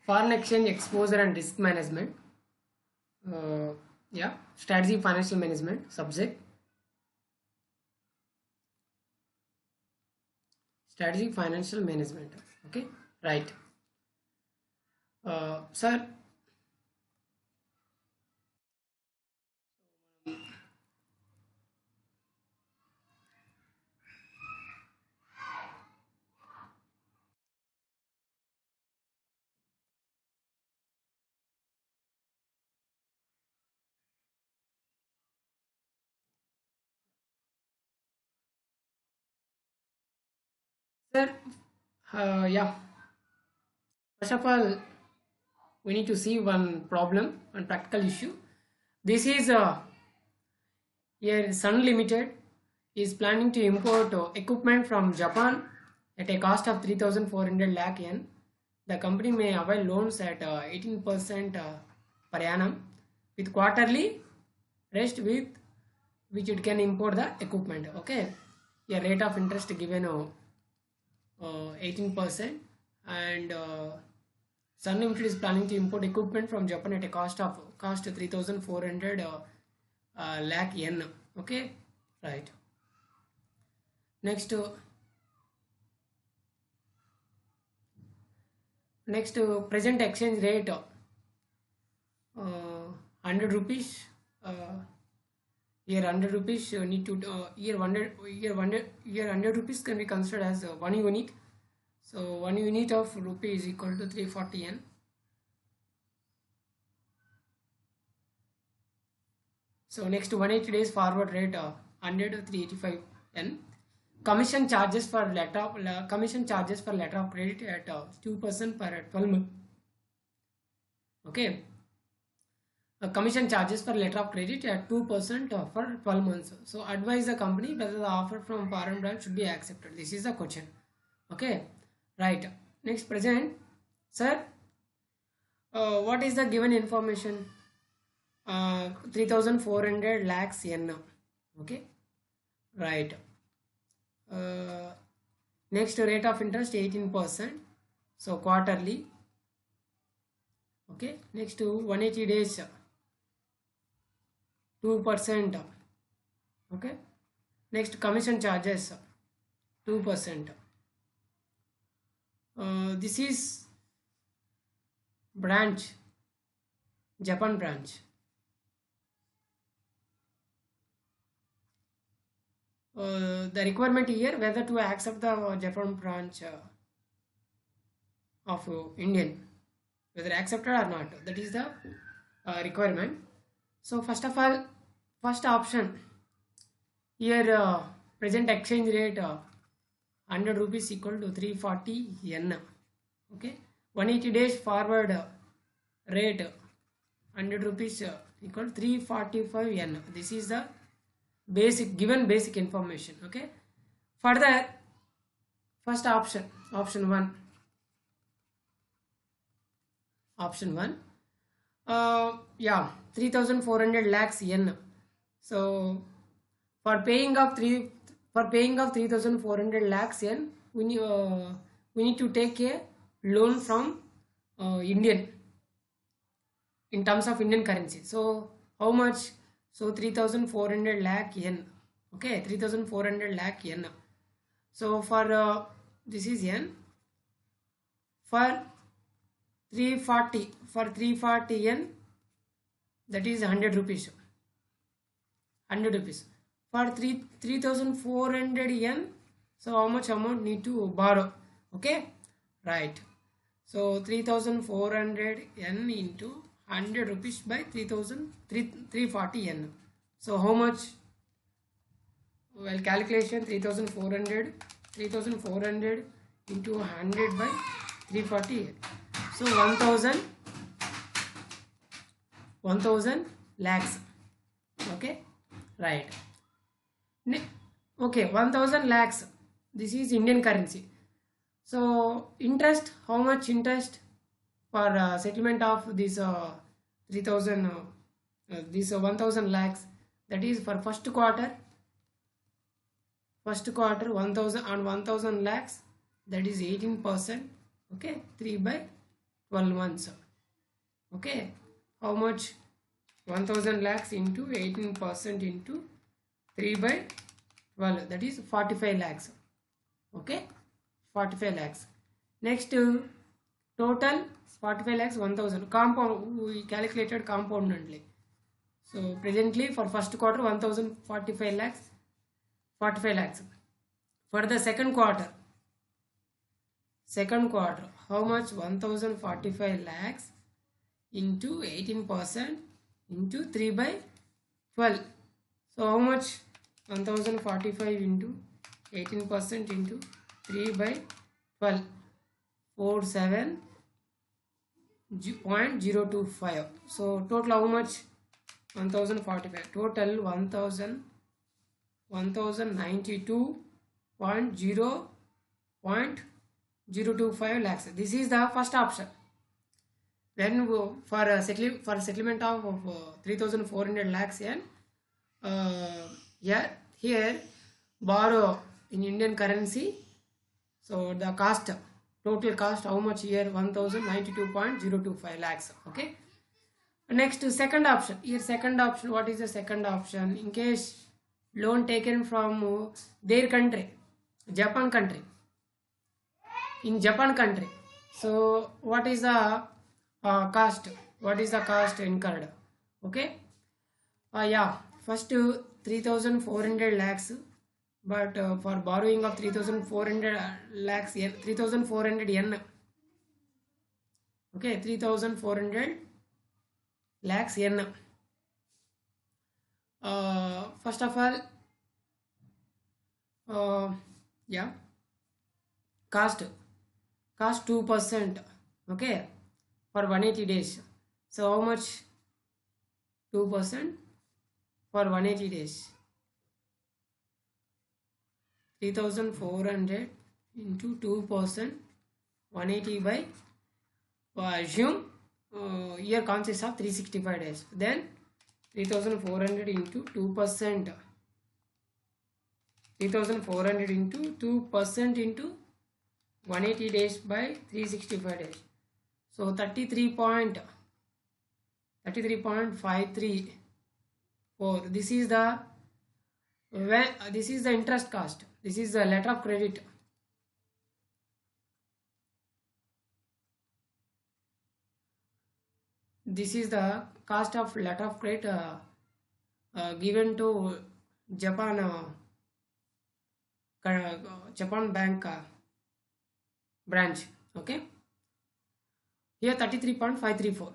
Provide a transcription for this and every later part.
Foreign exchange exposure and risk management. Yeah, strategy financial management subject. Strategy financial management. Okay, right. Sir, sir, yeah. First of all, we need to see one problem, one practical issue. This is here Sun Limited is planning to import equipment from Japan at a cost of 3,400 lakh yen. The company may avail loans at 18% per annum with quarterly rest with which it can import the equipment. Okay, a rate of interest given 18%, and Sun Limited is planning to import equipment from Japan at a cost 3,400 lakh yen. Okay, right. Next, present exchange rate 100 rupees. Here 100 rupees need to here 100 rupees can be considered as 1 unit. So 1 unit of rupee is equal to 340 yen. So next 180 days forward rate 100 to 385 yen. Commission charges for letter of credit at 2% per 12 months. Okay. Commission charges for letter of credit at 2% for 12 months. So advise the company whether the offer from foreign branch should be accepted. This is the question. Okay, right. Next, present, sir. What is the given information? 3,400 lakhs yen. Okay, right. Next, rate of interest 18%. So quarterly. Okay, next to 180 days 2%. Okay, next commission charges 2%. This is branch, Japan branch. The requirement here whether to accept the Japan branch of Indian, whether accepted or not, that is the requirement. So first of all, first option here present exchange rate 100 rupees equal to 340 yen. Okay, 180 days forward rate 100 rupees equal to 345 yen. This is the given basic information. Okay, further first option 1, yeah, 3,400 lakhs yen. So for paying of 3,400 lakhs yen, we need to take a loan from Indian in terms of Indian currency. So how much? So 3,400 lakh yen. Okay, 3,400 lakh yen. So for this is yen. For 340 yen, that is 100 rupees. 100 rupees. For 3,400 yen, so how much amount need to borrow? Okay, right. So 3,400 yen into 100 rupees by 340 yen. So how much? Well, calculation 3,400 into 100 by 340 yen. So 1,000 lakhs. Okay, right. Okay, 1,000 lakhs. This is Indian currency. So interest, how much interest for settlement of this 3,000 this 1,000 lakhs, that is for first quarter 1,000 on 1,000 lakhs, that is 18%. Okay, 3 by 12 months. Okay, how much? 1000 lakhs into 18% into 3 by 12, that is 45 lakhs. Okay, 45 lakhs. Next, total 45 lakhs 1000 compound, we calculated compound only. So presently for first quarter 1045 lakhs 45 lakhs. For the second quarter how much? 1045 lakhs into 18% into 3 by 12. So how much? 1045 into 18% into 3 by 12, 47.025. So total how much? 1045. Total 1092.0.025 lakhs. This is the first option. Then for settlement of 3400 lakhs yen, here borrow in Indian currency. So the cost, total cost how much here? 1092.025 lakhs. Okay. Next, second option. Here second option, what is the second option? In case loan taken from their country, Japan country, in Japan country. So what is the cost? What is the cost incurred? Okay. First 3400 lakhs, but for borrowing of 3400 lakhs yen, 3400 yen. Okay, 3400 lakhs yen. First of all, cost 2%. Okay, for 180 days. So how much? 2% for 180 days. 3400 into 2%, 180 by, assume year consists of 365 days. Then 3400 into 2%, 3400 into 2% into 180 days by 365 days. So 33.534. This is the interest cost. This is the letter of credit. This is the cost of letter of credit given to Japan bank branch. Okay, here 33.534.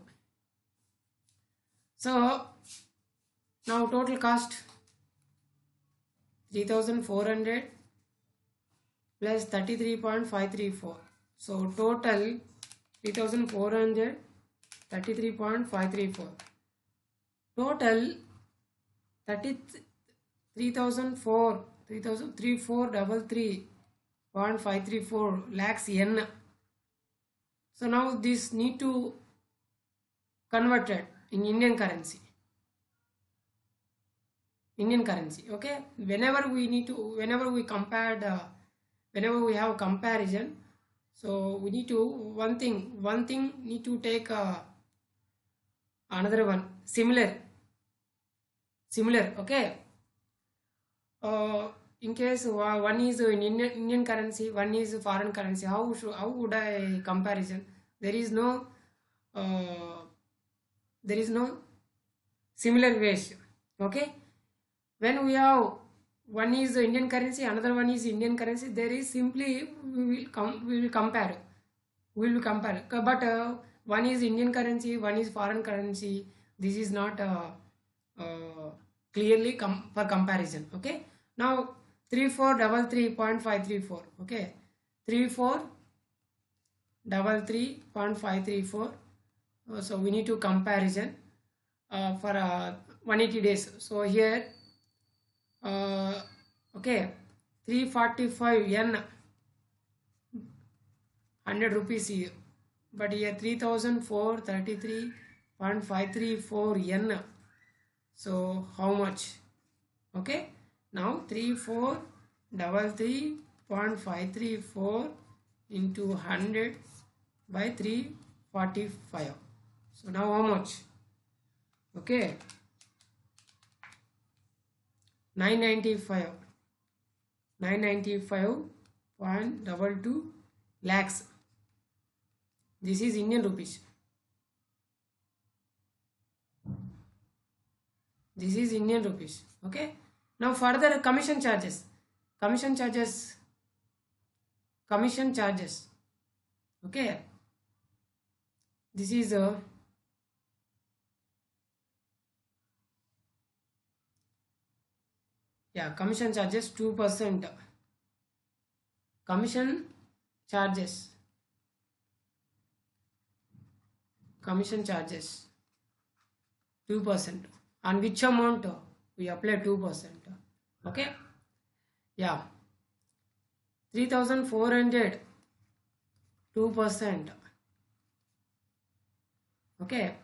So now total cost 3400 plus 33.534. So total 3400, 33.534. Total 3433.534 lakhs yen. So now this need to converted in Indian currency. Okay, whenever we have comparison, so we need to one thing need to take another one similar. Okay, in case one is in Indian currency, one is foreign currency, how would I comparison? There is no similar ways. Okay, when we have one is Indian currency, another one is Indian currency, there is simply we will compare. But one is Indian currency, one is foreign currency. This is not clearly for comparison. Okay, now 3433.534. okay, 3433.534. So we need to comparison for 180 days. So here okay, 345 yen, 100 rupees here, but here 3433.534 yen. So how much? Okay, now 3433.534 into 100 by 3 45. So now how much? Okay, 995.22 lakhs. This is Indian rupees. This is Indian rupees. Okay. Now further commission charges. Commission charges. Commission charges. Okay. This is commission charges 2%. Commission charges. Commission charges 2%. On which amount we apply 2%. Okay. Yeah. 3,400 2%. Okay.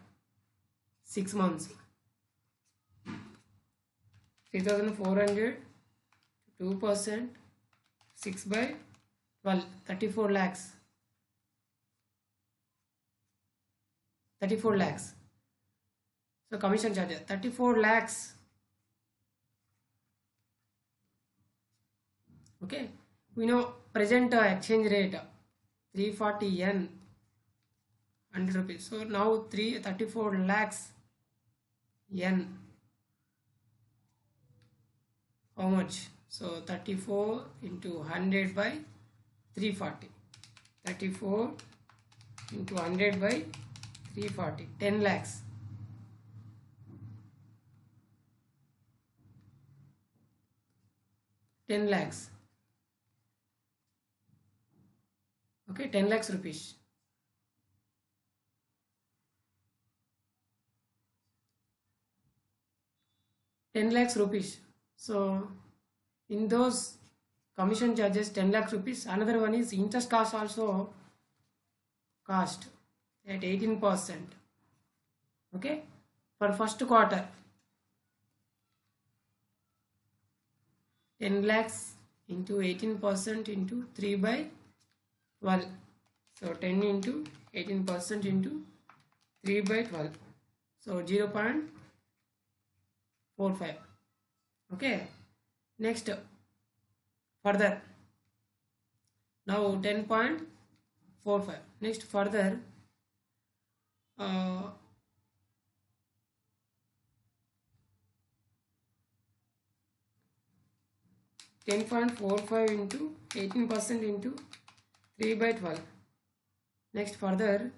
6 months. 3,400 2%. 6 by 12. 34 lakhs. 34 lakhs. So commission charges 34 lakhs. Okay, we know present exchange rate 340 yen 100 rupees. So now 34 lakhs yen. How much? So 34 into 100 by 340. 34 into 100 by 340. 10 lakhs. 10 lakhs. Okay, 10 lakhs rupees. ₹10 lakhs. So in those commission charges 10 lakhs rupees. Another one is interest cost also cost at 18%. Okay, for first quarter 10 lakhs into 18% into 3 by 12. So 10 into 18% into 3 by 12. So 0.45. Okay. Next, further. Now 10.45. Next, further. 10.45 into 18% into 3 by 12. Next, further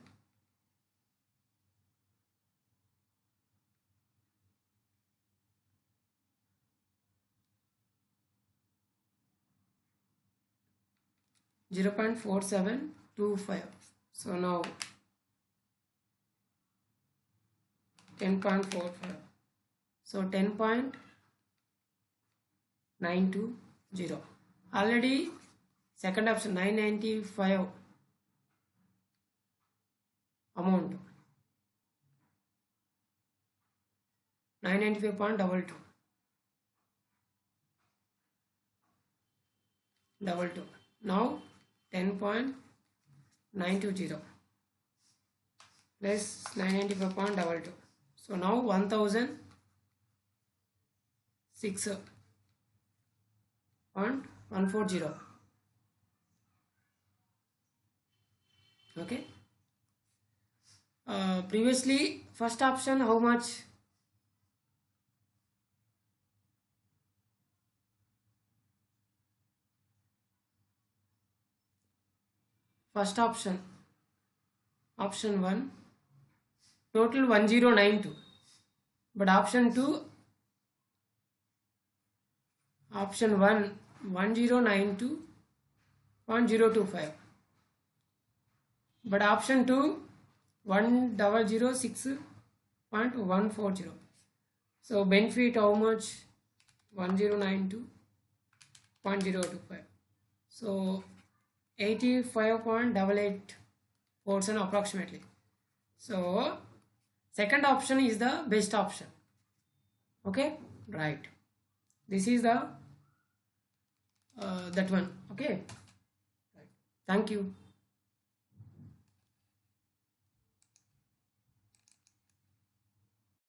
0.4725. So now 10.45. So 10.920. Already second option 995 amount 995.22. Now 10.920 plus 995.22. So now 1,006.140. Okay. Previously first option how much? First option 1 total 1092, but option 2 option 1 1092.025, but option 2 1006.140. So benefit how much? 1092.025. So 85.88% approximately. So second option is the best option. Okay, right. This is the that one. Okay, right. Thank you.